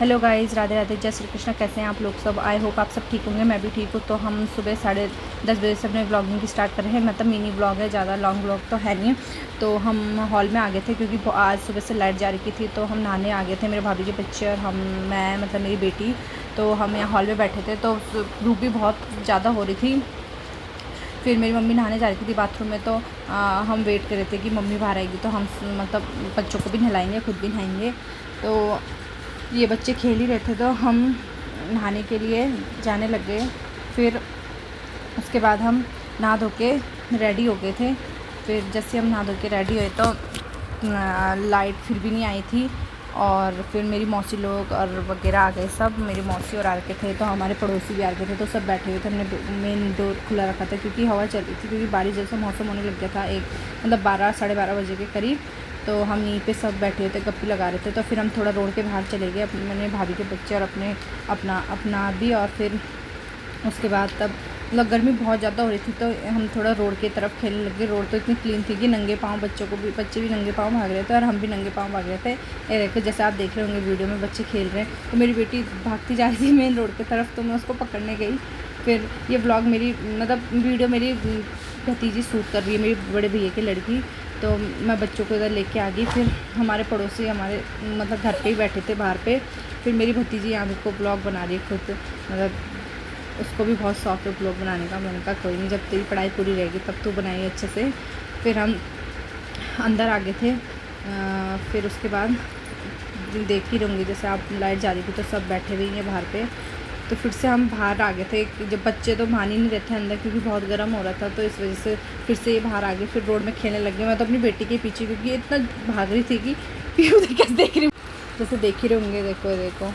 Hello guys, Radhe Radhe, जय श्री कृष्ण। कैसे हैं आप लोग सब? आई होप आप सब ठीक होंगे। मैं भी ठीक हूँ। तो हम सुबह 10:30 बजे से अपने व्लॉगिंग की स्टार्ट कर रहे हैं। मतलब मिनी व्लॉग है, ज़्यादा लॉन्ग व्लॉग तो है नहीं। तो हम हॉल में आ गए थे क्योंकि आज सुबह से लाइट जा रही थी। तो हम नहाने आ गए थे, मेरे भाभी के बच्चे और मैं मतलब मेरी बेटी। तो हम यहाँ हॉल में बैठे थे। तो धूप भी बहुत ज़्यादा हो रही थी। फिर मेरी मम्मी नहाने जा रही थी बाथरूम में। तो हम वेट कर रहे थे कि मम्मी बाहर आएगी तो हम मतलब बच्चों को भी नहलाएंगे, खुद भी नहाएंगे। तो ये बच्चे खेल ही रहे थे तो हम नहाने के लिए जाने लग गए। फिर उसके बाद हम नहा धो के रेडी हो गए थे। फिर जैसे हम नहा धो के रेडी हुए तो लाइट फिर भी नहीं आई थी। और फिर मेरी मौसी लोग और वगैरह आ गए सब। मेरी मौसी और आ के थे तो हमारे पड़ोसी भी आ गए थे। तो सब बैठे हुए थे। हमने मेन डोर खुला रखा था क्योंकि हवा चल रही थी, क्योंकि बारिश जैसा मौसम होने लग गया था मतलब 12 साढ़े 12 बजे के करीब। तो हम यहीं पे सब बैठे हुए थे, गप्पी लगा रहे थे। तो फिर हम थोड़ा रोड के बाहर चले गए, मैंने भाभी के बच्चे और अपना भी। और फिर उसके बाद तब मतलब गर्मी बहुत ज़्यादा हो रही थी तो हम थोड़ा रोड की तरफ खेलने लगे। रोड तो इतनी क्लीन थी कि नंगे पाँव बच्चे भी नंगे पाँव भाग रहे थे और हम भी नंगे पाँव भाग रहे थे। ये देखो, जैसे आप देख रहे होंगे वीडियो में बच्चे खेल रहे हैं। तो मेरी बेटी भागती जा रही थी मेन रोड की तरफ, तो मैं उसको पकड़ने गई। फिर ये व्लॉग मेरी मतलब वीडियो मेरी भतीजी शूट कर रही है, मेरी बड़े भैया की लड़की। तो मैं बच्चों को इधर लेके आ गई। फिर हमारे पड़ोसी हमारे मतलब घर पे ही बैठे थे बाहर पे। फिर मेरी भतीजी यहाँ को ब्लॉग बना रही है खुद, मतलब उसको भी बहुत शौक है ब्लॉग बनाने का। मैंने कहा कोई नहीं, जब तेरी पढ़ाई पूरी रहेगी तब तू बनाइए अच्छे से। फिर हम अंदर आ गए थे। फिर उसके बाद देख ही रहूँगी, जैसे आप लाइट जा रही थी तो सब बैठे हुए हैं बाहर पे। तो फिर से हम बाहर आ गए थे। जब बच्चे तो मान ही नहीं रहे थे अंदर क्योंकि बहुत गर्म हो रहा था, तो इस वजह से फिर से ये बाहर आ गए। फिर रोड में खेलने लग गए। मैं तो अपनी बेटी के पीछे, क्योंकि ये इतना भाग रही थी कि उधर कैसे देख रही, जैसे देख ही रहे होंगे। देखो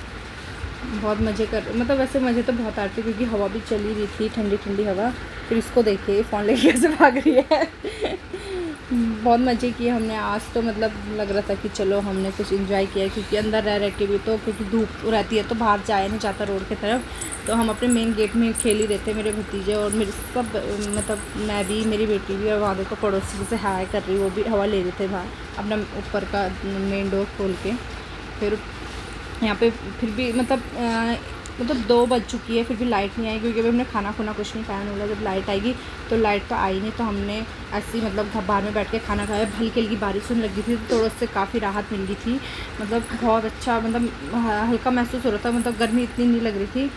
बहुत मज़े कर, मतलब वैसे मज़े तो बहुत आते क्योंकि हवा भी चली रही थी, ठंडी ठंडी हवा। फिर इसको देखिए फ़ोन लेके कैसे भाग रही है। बहुत मज़े किए हमने आज तो, मतलब लग रहा था कि चलो हमने कुछ एंजॉय किया, क्योंकि अंदर रह के भी तो क्योंकि धूप रहती है तो बाहर जाया नहीं जाता रोड की तरफ। तो हम अपने मेन गेट में खेल ही रहे थे, मेरे भतीजे और मेरे सब, मतलब मैं भी, मेरी बेटी भी। और वहाँ देखो पड़ोसी जैसे हाय कर रही, वो भी हवा ले रहे थे बाहर अपना ऊपर का मेन डोर खोल के। फिर यहाँ पे फिर भी मतलब 2 बज चुकी है, फिर भी लाइट नहीं आई क्योंकि अभी हमने खाना खुना कुछ नहीं खाया। बोला जब लाइट आएगी, तो लाइट तो आई नहीं। तो हमने ऐसे ही मतलब बाहर में बैठ के खाना खाया। हल्की हल्की बारिश होने लगी थी तो थोड़ा से काफ़ी राहत मिल गई थी। मतलब बहुत अच्छा, मतलब हल्का महसूस हो रहा था, मतलब गर्मी इतनी नहीं लग रही थी।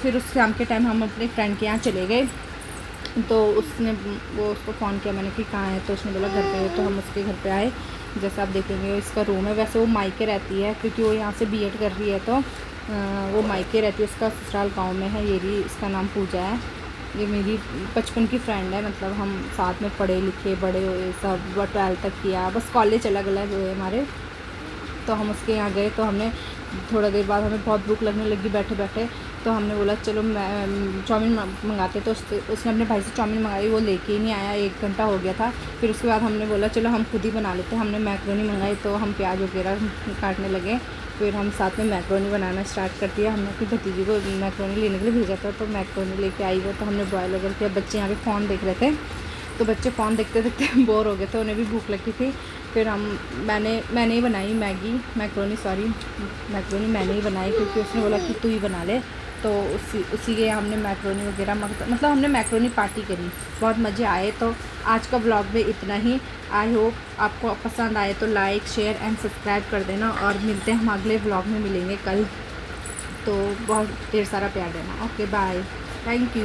फिर उस शाम के टाइम हम अपने फ्रेंड के यहाँ चले गए। तो उसको फ़ोन किया मैंने कि कहाँ है, तो उसने बोला घर पे है। तो हम उसके घर पे आए। जैसे आप देखेंगे इसका रूम है। वैसे वो मायके रहती है क्योंकि वो यहाँ से बीएड कर रही है, तो वो मायके रहती है। उसका ससुराल गांव में है। ये भी, इसका नाम पूजा है। ये मेरी बचपन की फ्रेंड है, मतलब हम साथ में पढ़े लिखे बड़े हुए सब, 12th तक किया, बस कॉलेज अलग अलग हुए हमारे। तो हम उसके यहाँ गए। तो हमने थोड़ा देर बाद हमें बहुत भूख लगने लगी बैठे बैठे। तो हमने बोला चलो मैं चाउमीन मंगाते। तो उसने अपने भाई से चाउमीन मंगाई, वो लेके ही नहीं आया, 1 घंटा हो गया था। फिर उसके बाद हमने बोला चलो हम खुद ही बना लेते हैं। हमने मैक्रोनी मंगाई, तो हम प्याज वगैरह काटने लगे। फिर हम साथ में मैक्रोनी बनाना स्टार्ट कर दिया। हमने अपनी भतीजी को मैक्रोनी लेने के लिए भेजा था, तो मैक्रोनी लेके आई वो। तो हमने बॉयल वगैरह किया। बच्चे यहाँ पे फ़ोन देख रहे थे, तो बच्चे फ़ोन देखते देखते बोर हो गए थे, उन्हें भी भूख लगी थी। फिर मैंने ही बनाई मैक्रोनी मैंने ही बनाई, क्योंकि उसने बोला कि तू ही बना ले। तो उसी के हमने मैक्रोनी वगैरह मतलब हमने मैक्रोनी पार्टी करी, बहुत मज़े आए। तो आज का ब्लॉग में इतना ही। आई होप आपको पसंद आए तो लाइक शेयर एंड सब्सक्राइब कर देना। और मिलते हैं हम अगले ब्लॉग में, मिलेंगे कल। तो बहुत ढेर सारा प्यार देना। Okay bye, thank you.